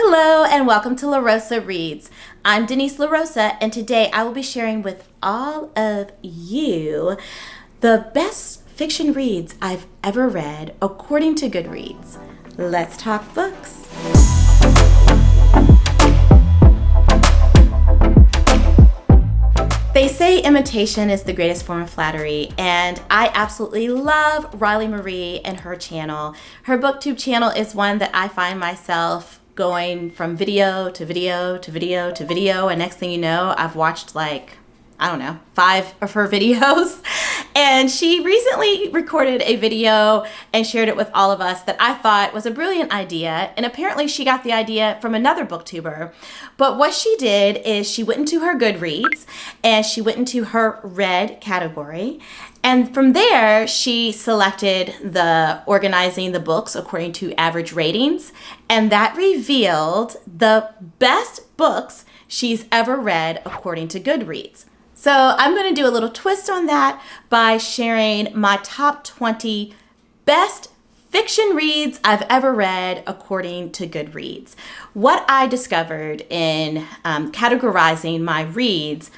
Hello and welcome to La Rosa Reads. I'm Denise La Rosa, and today I will be sharing with all of you the best fiction reads I've ever read according to Goodreads. Let's talk books. They say imitation is the greatest form of flattery, and I absolutely love Riley Marie and her channel. Her BookTube channel is one that I find myself going from video to video to video to video, and next thing you know, I've watched 5 of her videos. And she recently recorded a video and shared it with all of us that I thought was a brilliant idea. And apparently she got the idea from another booktuber. But what she did is she went into her Goodreads and she went into her read category. And from there, she selected the organizing the books according to average ratings. And that revealed the best books she's ever read according to Goodreads. So I'm going to do a little twist on that by sharing my top 20 best fiction reads I've ever read according to Goodreads. What I discovered in categorizing my reads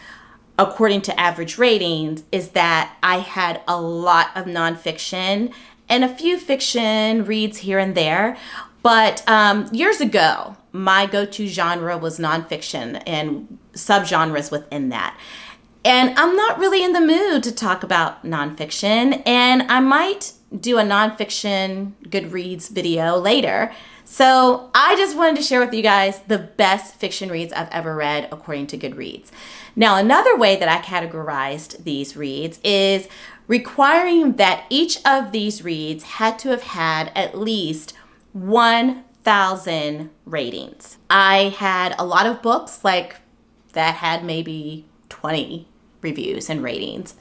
according to average ratings is that I had a lot of nonfiction and a few fiction reads here and there. But years ago, my go-to genre was nonfiction and subgenres within that. And I'm not really in the mood to talk about nonfiction, and I might do a nonfiction Goodreads video later. So I just wanted to share with you guys the best fiction reads I've ever read according to Goodreads. Now, another way that I categorized these reads is requiring that each of these reads had to have had at least 1,000 ratings. I had a lot of books that had maybe 20 reviews and ratings,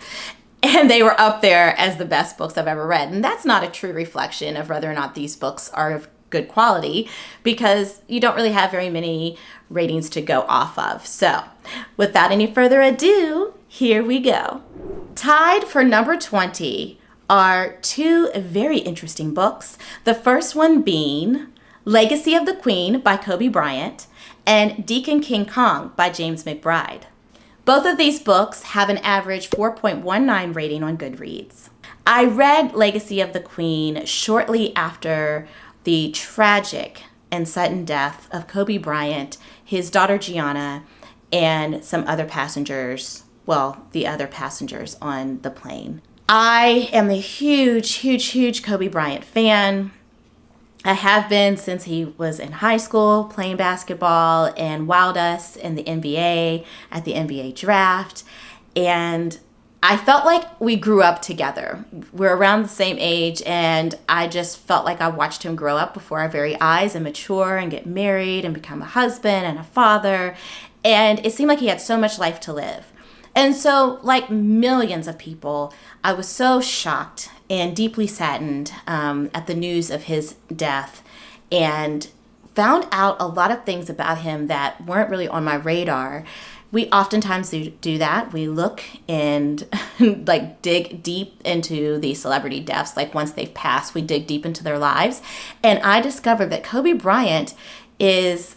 and they were up there as the best books I've ever read. And that's not a true reflection of whether or not these books are of good quality, because you don't really have very many ratings to go off of. So without any further ado, here we go. Tied for number 20 are two very interesting books. The first one being Legacy of the Queen by Kobe Bryant and Deacon King Kong by James McBride. Both of these books have an average 4.19 rating on Goodreads. I read Legacy of the Queen shortly after the tragic and sudden death of Kobe Bryant, his daughter Gianna, and some other passengers, the other passengers on the plane. I am a huge Kobe Bryant fan. I have been since he was in high school playing basketball and wowed us in the NBA at the NBA draft. And I felt like we grew up together. We're around the same age, and I just felt like I watched him grow up before our very eyes and mature and get married and become a husband and a father. And it seemed like he had so much life to live. And so, like millions of people, I was so shocked and deeply saddened at the news of his death, and found out a lot of things about him that weren't really on my radar. We oftentimes do that. We look and dig deep into the celebrity deaths. Once they've passed, we dig deep into their lives. And I discovered that Kobe Bryant is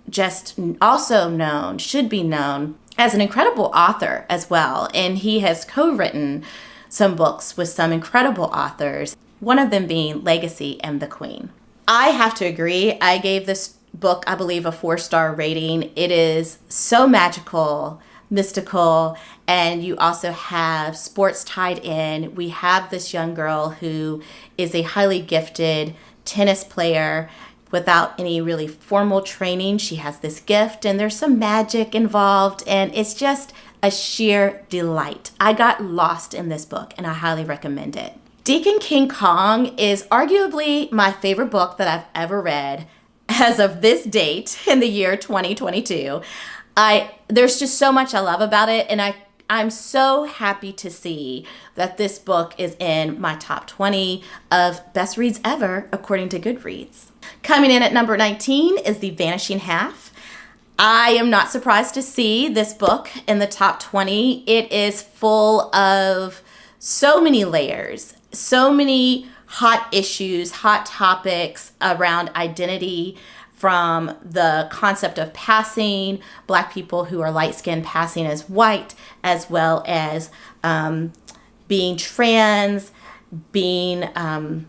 just also should be known as an incredible author as well. And he has co-written some books with some incredible authors, one of them being Legacy and the Queen. I have to agree. I gave this book, I believe, a 4-star rating. It is so magical, mystical, and you also have sports tied in. We have this young girl who is a highly gifted tennis player without any really formal training. She has this gift, and there's some magic involved, and it's just a sheer delight. I got lost in this book, and I highly recommend it. Deacon King Kong is arguably my favorite book that I've ever read as of this date in the year 2022. There's just so much I love about it, and I'm so happy to see that this book is in my top 20 of best reads ever according to Goodreads. Coming in at number 19 is The Vanishing Half. I am not surprised to see this book in the top 20. It is full of so many layers, so many hot issues, hot topics around identity, from the concept of passing, Black people who are light-skinned passing as white, as well as being trans, being in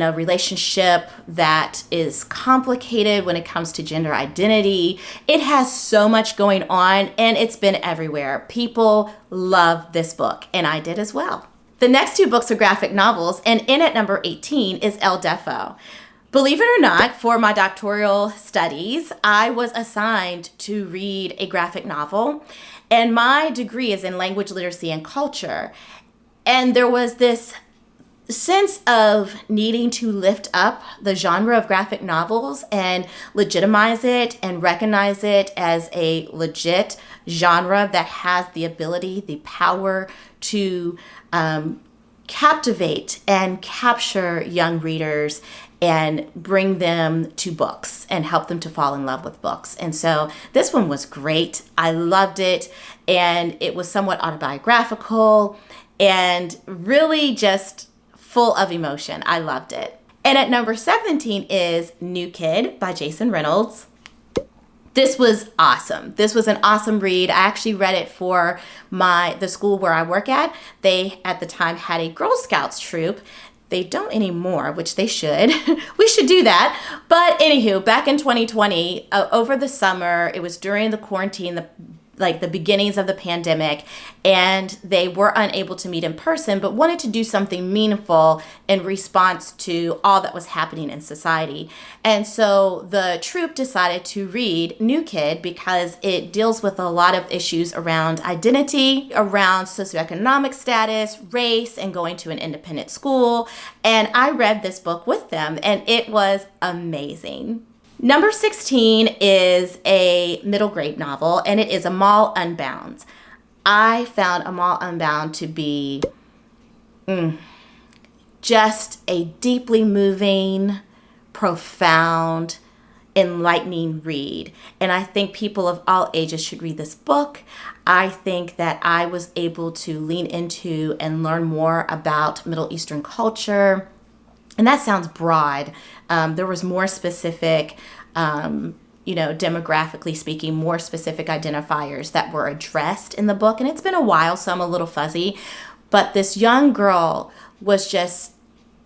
a relationship that is complicated when it comes to gender identity. It has so much going on, and it's been everywhere. People love this book, and I did as well. The next two books are graphic novels, and in at number 18 is El Deafo. Believe it or not, for my doctoral studies, I was assigned to read a graphic novel, and my degree is in language literacy and culture. And there was this sense of needing to lift up the genre of graphic novels and legitimize it and recognize it as a legit genre that has the ability, the power to captivate and capture young readers and bring them to books and help them to fall in love with books. And so this one was great. I loved it. And it was somewhat autobiographical and really just full of emotion. I loved it. And at number 17 is New Kid by Jason Reynolds. This was awesome. This was an awesome read. I actually read it for the school where I work at. They, at the time, had a Girl Scouts troop. They don't anymore, which they should. We should do that. But anywho, back in 2020, over the summer, it was during the quarantine, the beginnings of the pandemic, and they were unable to meet in person, but wanted to do something meaningful in response to all that was happening in society. And so the troupe decided to read New Kid because it deals with a lot of issues around identity, around socioeconomic status, race, and going to an independent school. And I read this book with them, and it was amazing. Number 16 is a middle grade novel, and it is A Mall Unbound. I found A Mall Unbound to be just a deeply moving, profound, enlightening read. And I think people of all ages should read this book. I think that I was able to lean into and learn more about Middle Eastern culture. And that sounds broad. There was more specific, demographically speaking, more specific identifiers that were addressed in the book. And it's been a while, so I'm a little fuzzy. But this young girl was just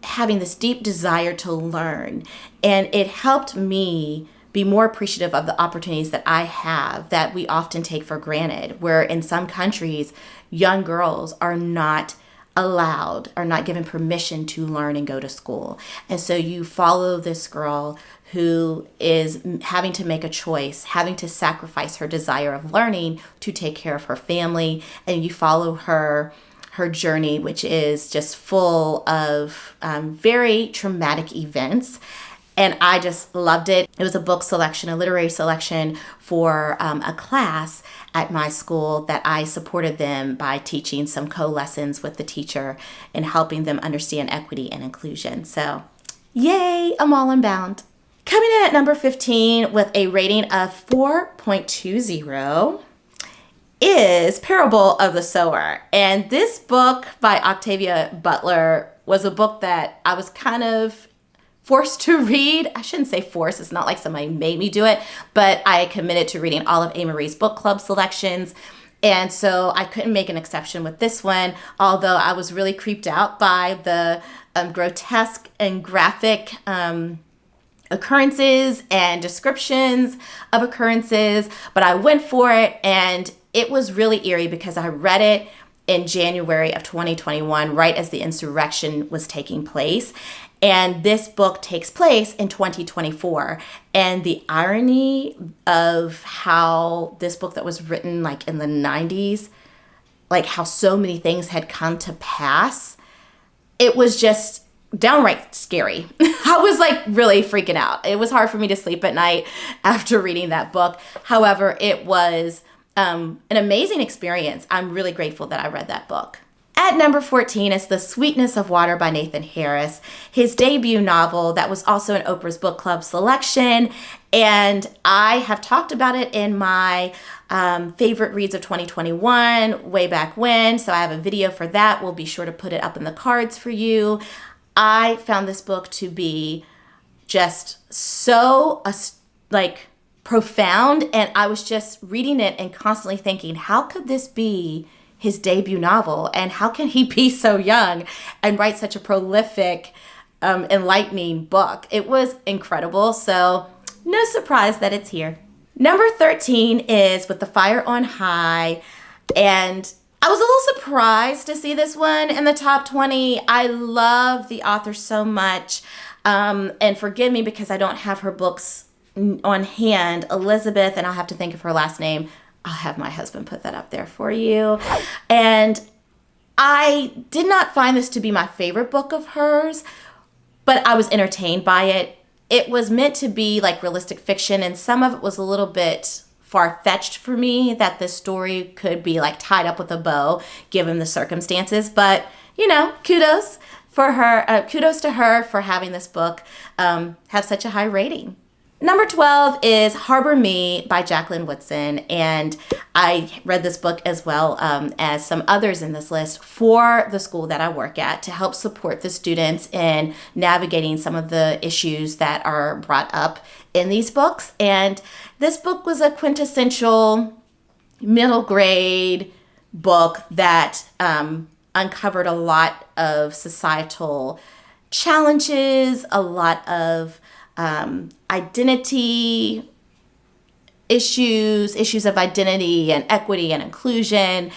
having this deep desire to learn. And it helped me be more appreciative of the opportunities that I have that we often take for granted, where in some countries, young girls are not allowed or not given permission to learn and go to school. And so you follow this girl who is having to make a choice, having to sacrifice her desire of learning to take care of her family. And you follow her journey, which is just full of very traumatic events. And I just loved it. It was a book selection, a literary selection for a class at my school that I supported them by teaching some co-lessons with the teacher and helping them understand equity and inclusion. So, yay, I'm all unbound. Coming in at number 15 with a rating of 4.20 is Parable of the Sower. And this book by Octavia Butler was a book that I was kind of forced to read. I shouldn't say forced. It's not like somebody made me do it, but I committed to reading all of A-Marie's book club selections. And so I couldn't make an exception with this one, although I was really creeped out by the grotesque and graphic occurrences and descriptions of occurrences. But I went for it, and it was really eerie because I read it in January of 2021, right as the insurrection was taking place. And this book takes place in 2024. And the irony of how this book that was written like in the 90s, like how so many things had come to pass, it was just downright scary. I was like really freaking out. It was hard for me to sleep at night after reading that book. However, it was an amazing experience. I'm really grateful that I read that book. At number 14 is The Sweetness of Water by Nathan Harris, his debut novel that was also an Oprah's Book Club selection. And I have talked about it in my favorite reads of 2021 way back when. So I have a video for that. We'll be sure to put it up in the cards for you. I found this book to be just so like profound. And I was just reading it and constantly thinking, how could this be his debut novel? And how can he be so young and write such a prolific, enlightening book? It was incredible. So no surprise that it's here. Number 13 is With the Fire on High. And I was a little surprised to see this one in the top 20. I love the author so much. And forgive me because I don't have her books on hand. Elizabeth, and I'll have to think of her last name. I'll have my husband put that up there for you. And I did not find this to be my favorite book of hers, but I was entertained by it. It was meant to be like realistic fiction, and some of it was a little bit far-fetched for me that this story could be like tied up with a bow given the circumstances. But, you know, kudos for her. Kudos to her for having this book have such a high rating. Number 12 is Harbor Me by Jacqueline Woodson, and I read this book as well as some others in this list for the school that I work at to help support the students in navigating some of the issues that are brought up in these books. And this book was a quintessential middle grade book that uncovered a lot of societal challenges, a lot of identity issues of identity and equity and inclusion.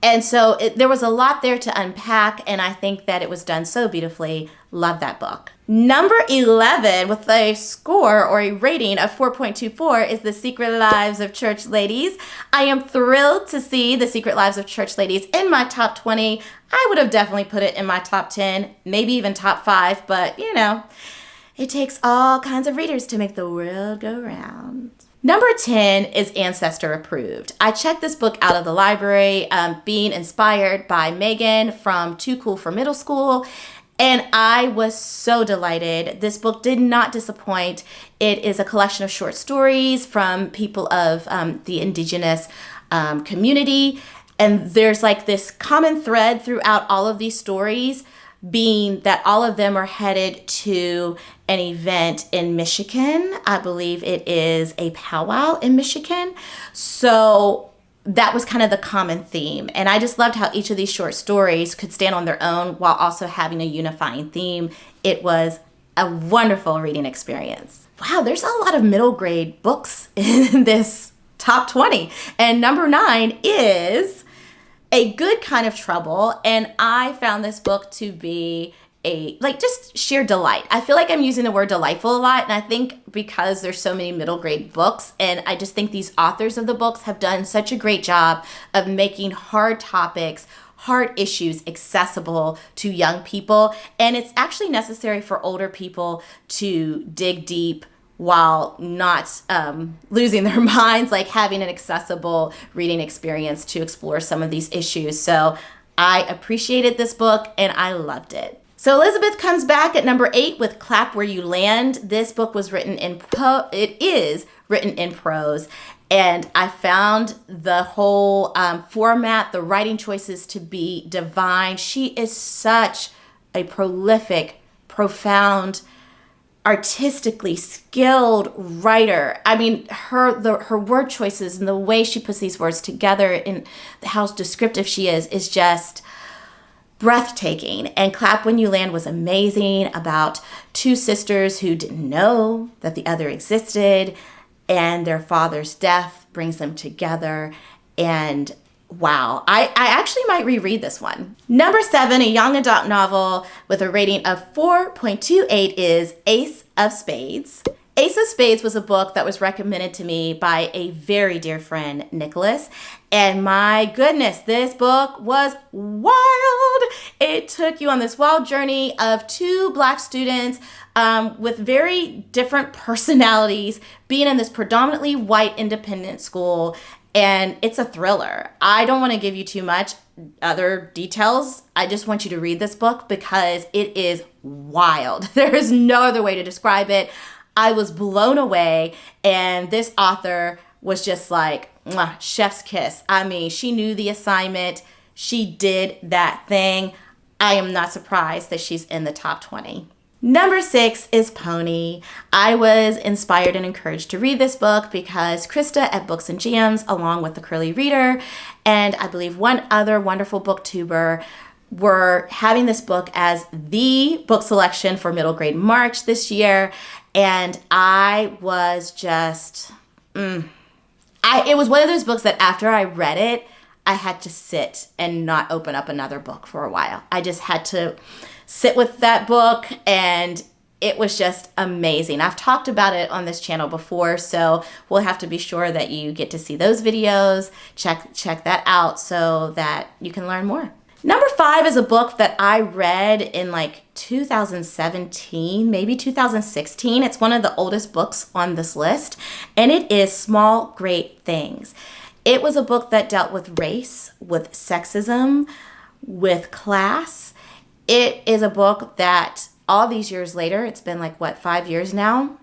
And so there was a lot there to unpack, and I think that it was done so beautifully. Love that book. Number 11 with a score or a rating of 4.24 is The Secret Lives of Church Ladies. I am thrilled to see The Secret Lives of Church Ladies in my top 20. I would have definitely put it in my top 10, maybe even top 5, but you know, it takes all kinds of readers to make the world go round. Number 10 is Ancestor Approved. I checked this book out of the library, being inspired by Megan from Too Cool for Middle School, and I was so delighted. This book did not disappoint. It is a collection of short stories from people of the Indigenous community, and there's like this common thread throughout all of these stories, being that all of them are headed to an event in Michigan. I believe it is a powwow in Michigan. So that was kind of the common theme. And I just loved how each of these short stories could stand on their own while also having a unifying theme. It was a wonderful reading experience. Wow, there's a lot of middle grade books in this top 20. And number 9 is A Good Kind of Trouble, and I found this book to be just sheer delight. I feel like I'm using the word delightful a lot, and I think because there's so many middle grade books, and I just think these authors of the books have done such a great job of making hard topics, hard issues accessible to young people, and it's actually necessary for older people to dig deep while not losing their minds, like having an accessible reading experience to explore some of these issues. So I appreciated this book and I loved it. So Elizabeth comes back at number 8 with Clap Where You Land. This book was written it is written in prose, and I found the whole format, the writing choices to be divine. She is such a prolific, profound, artistically skilled writer. I mean, her word choices and the way she puts these words together and how descriptive she is just breathtaking. And Clap When You Land was amazing, about two sisters who didn't know that the other existed, and their father's death brings them together. And wow, I actually might reread this one. Number 7, a young adult novel with a rating of 4.28 is Ace of Spades. Ace of Spades was a book that was recommended to me by a very dear friend, Nicholas. And my goodness, this book was wild. It took you on this wild journey of two Black students with very different personalities being in this predominantly white independent school. And it's a thriller. I don't want to give you too much other details. I just want you to read this book because it is wild. There is no other way to describe it. I was blown away, and this author was just like, mwah, chef's kiss. I mean, she knew the assignment. She did that thing. I am not surprised that she's in the top 20. Number 6 is Pony. I was inspired and encouraged to read this book because Krista at Books and Jams, along with the Curly Reader, and I believe one other wonderful booktuber, were having this book as the book selection for middle grade March this year. And I was just, it was one of those books that after I read it, I had to sit and not open up another book for a while. I just had to sit with that book, and it was just amazing. I've talked about it on this channel before, so we'll have to be sure that you get to see those videos. Check that out so that you can learn more. Number 5 is a book that I read in like 2017, maybe 2016. It's one of the oldest books on this list, and it is Small Great Things. It was a book that dealt with race, with sexism, with class. It is a book that all these years later, it's been like, 5 years now?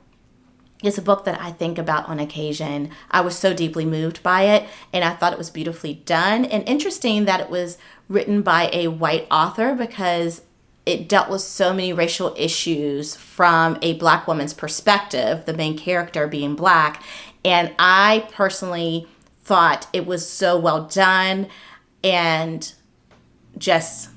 It's a book that I think about on occasion. I was so deeply moved by it, and I thought it was beautifully done. And interesting that it was written by a white author because it dealt with so many racial issues from a Black woman's perspective, the main character being Black. And I personally thought it was so well done and just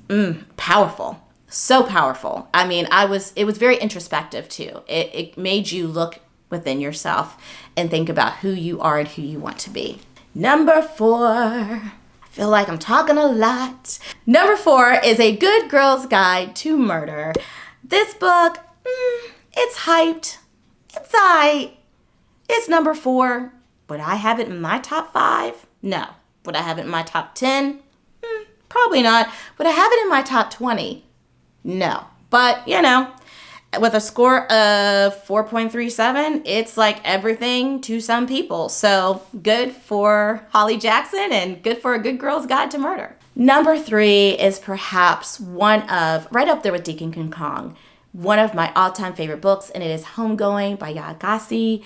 powerful. So powerful. I mean, it was very introspective too. It made you look within yourself and think about who you are and who you want to be. Number 4. I feel like I'm talking a lot. Number 4 is A Good Girl's Guide to Murder. This book, it's hyped. It's aight. It's number 4. Would I have it in my top 5? No. Would I have it in my top 10? Probably not. Would I have it in my top 20? No. But, with a score of 4.37, it's like everything to some people. So good for Holly Jackson and good for A Good Girl's Guide to Murder. Number 3 is perhaps one of, right up there with Deacon King Kong, one of my all-time favorite books, and it is Homegoing by Yaa Gyasi.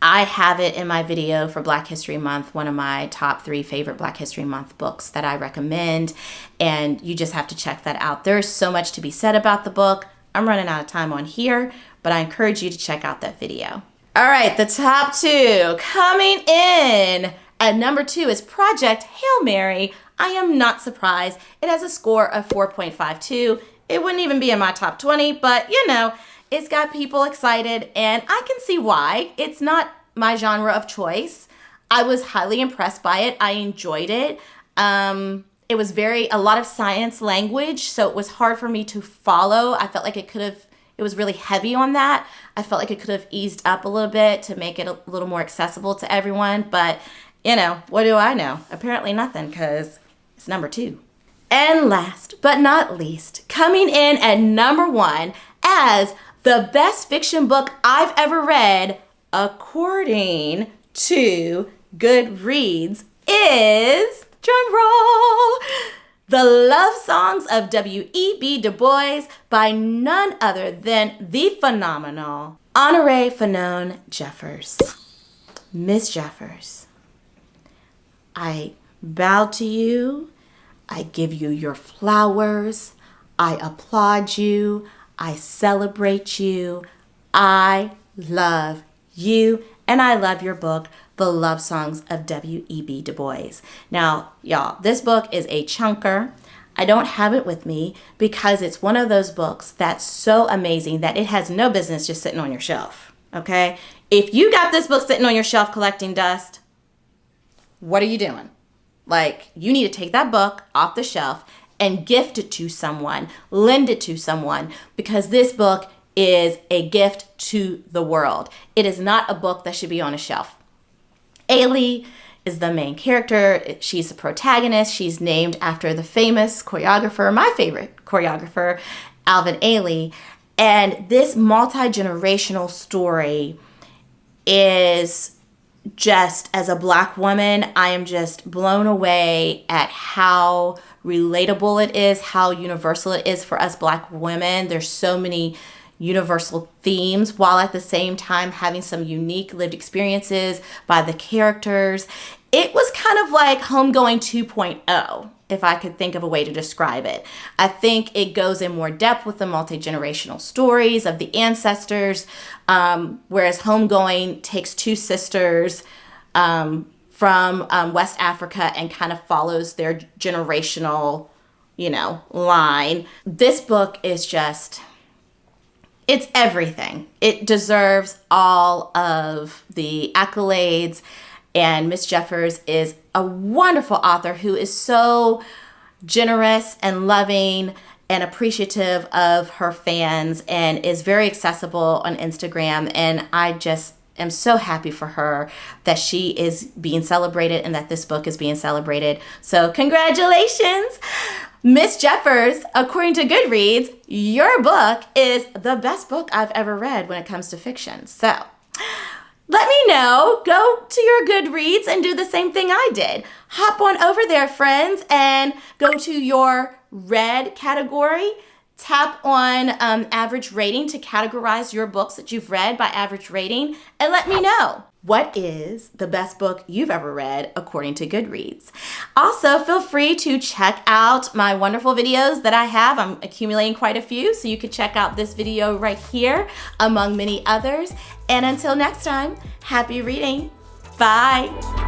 I have it in my video for Black History Month, one of my top 3 favorite Black History Month books that I recommend, and you just have to check that out. There's so much to be said about the book. I'm running out of time on here, but I encourage you to check out that video. All right, the top 2. Coming in at number 2 is Project Hail Mary. I am not surprised. It has a score of 4.52. It wouldn't even be in my top 20, but it's got people excited, and I can see why. It's not my genre of choice. I was highly impressed by it. I enjoyed it. It was a lot of science language, so it was hard for me to follow. I felt like it was really heavy on that. I felt like it could have eased up a little bit to make it a little more accessible to everyone, but what do I know? Apparently nothing, because it's number 2. And last but not least, coming in at number 1 as the best fiction book I've ever read, according to Goodreads, is, drumroll, The Love Songs of W.E.B. Du Bois by none other than the phenomenal Honorée Fanonne Jeffers. Miss Jeffers, I bow to you. I give you your flowers. I applaud you. I celebrate you. I love you. And I love your book, The Love Songs of W.E.B. Du Bois. Now, y'all, this book is a chunker. I don't have it with me because it's one of those books that's so amazing that it has no business just sitting on your shelf, okay? If you got this book sitting on your shelf collecting dust, what are you doing? Like, you need to take that book off the shelf and gift it to someone, lend it to someone, because this book is a gift to the world. It is not a book that should be on a shelf. Ailey is the main character. She's the protagonist. She's named after the famous choreographer, my favorite choreographer, Alvin Ailey. And this multi-generational story is just, as a Black woman, I am just blown away at how relatable it is, how universal it is for us Black women. There's so many universal themes while at the same time having some unique lived experiences by the characters. It was kind of like Homegoing 2.0, if I could think of a way to describe it. I think it goes in more depth with the multi-generational stories of the ancestors, whereas Homegoing takes two sisters from West Africa and kind of follows their generational, line. This book is just, it's everything. It deserves all of the accolades. And Miss Jeffers is a wonderful author who is so generous and loving and appreciative of her fans and is very accessible on Instagram. And I just am so happy for her that she is being celebrated and that this book is being celebrated. So congratulations, Miss Jeffers. According to Goodreads, your book is the best book I've ever read when it comes to fiction. So let me know. Go to your Goodreads and do the same thing I did. Hop on over there, friends, and go to your read category. Tap on average rating to categorize your books that you've read by average rating, and let me know. What is the best book you've ever read according to Goodreads? Also, feel free to check out my wonderful videos that I have. I'm accumulating quite a few, so you can check out this video right here, among many others. And until next time, happy reading. Bye.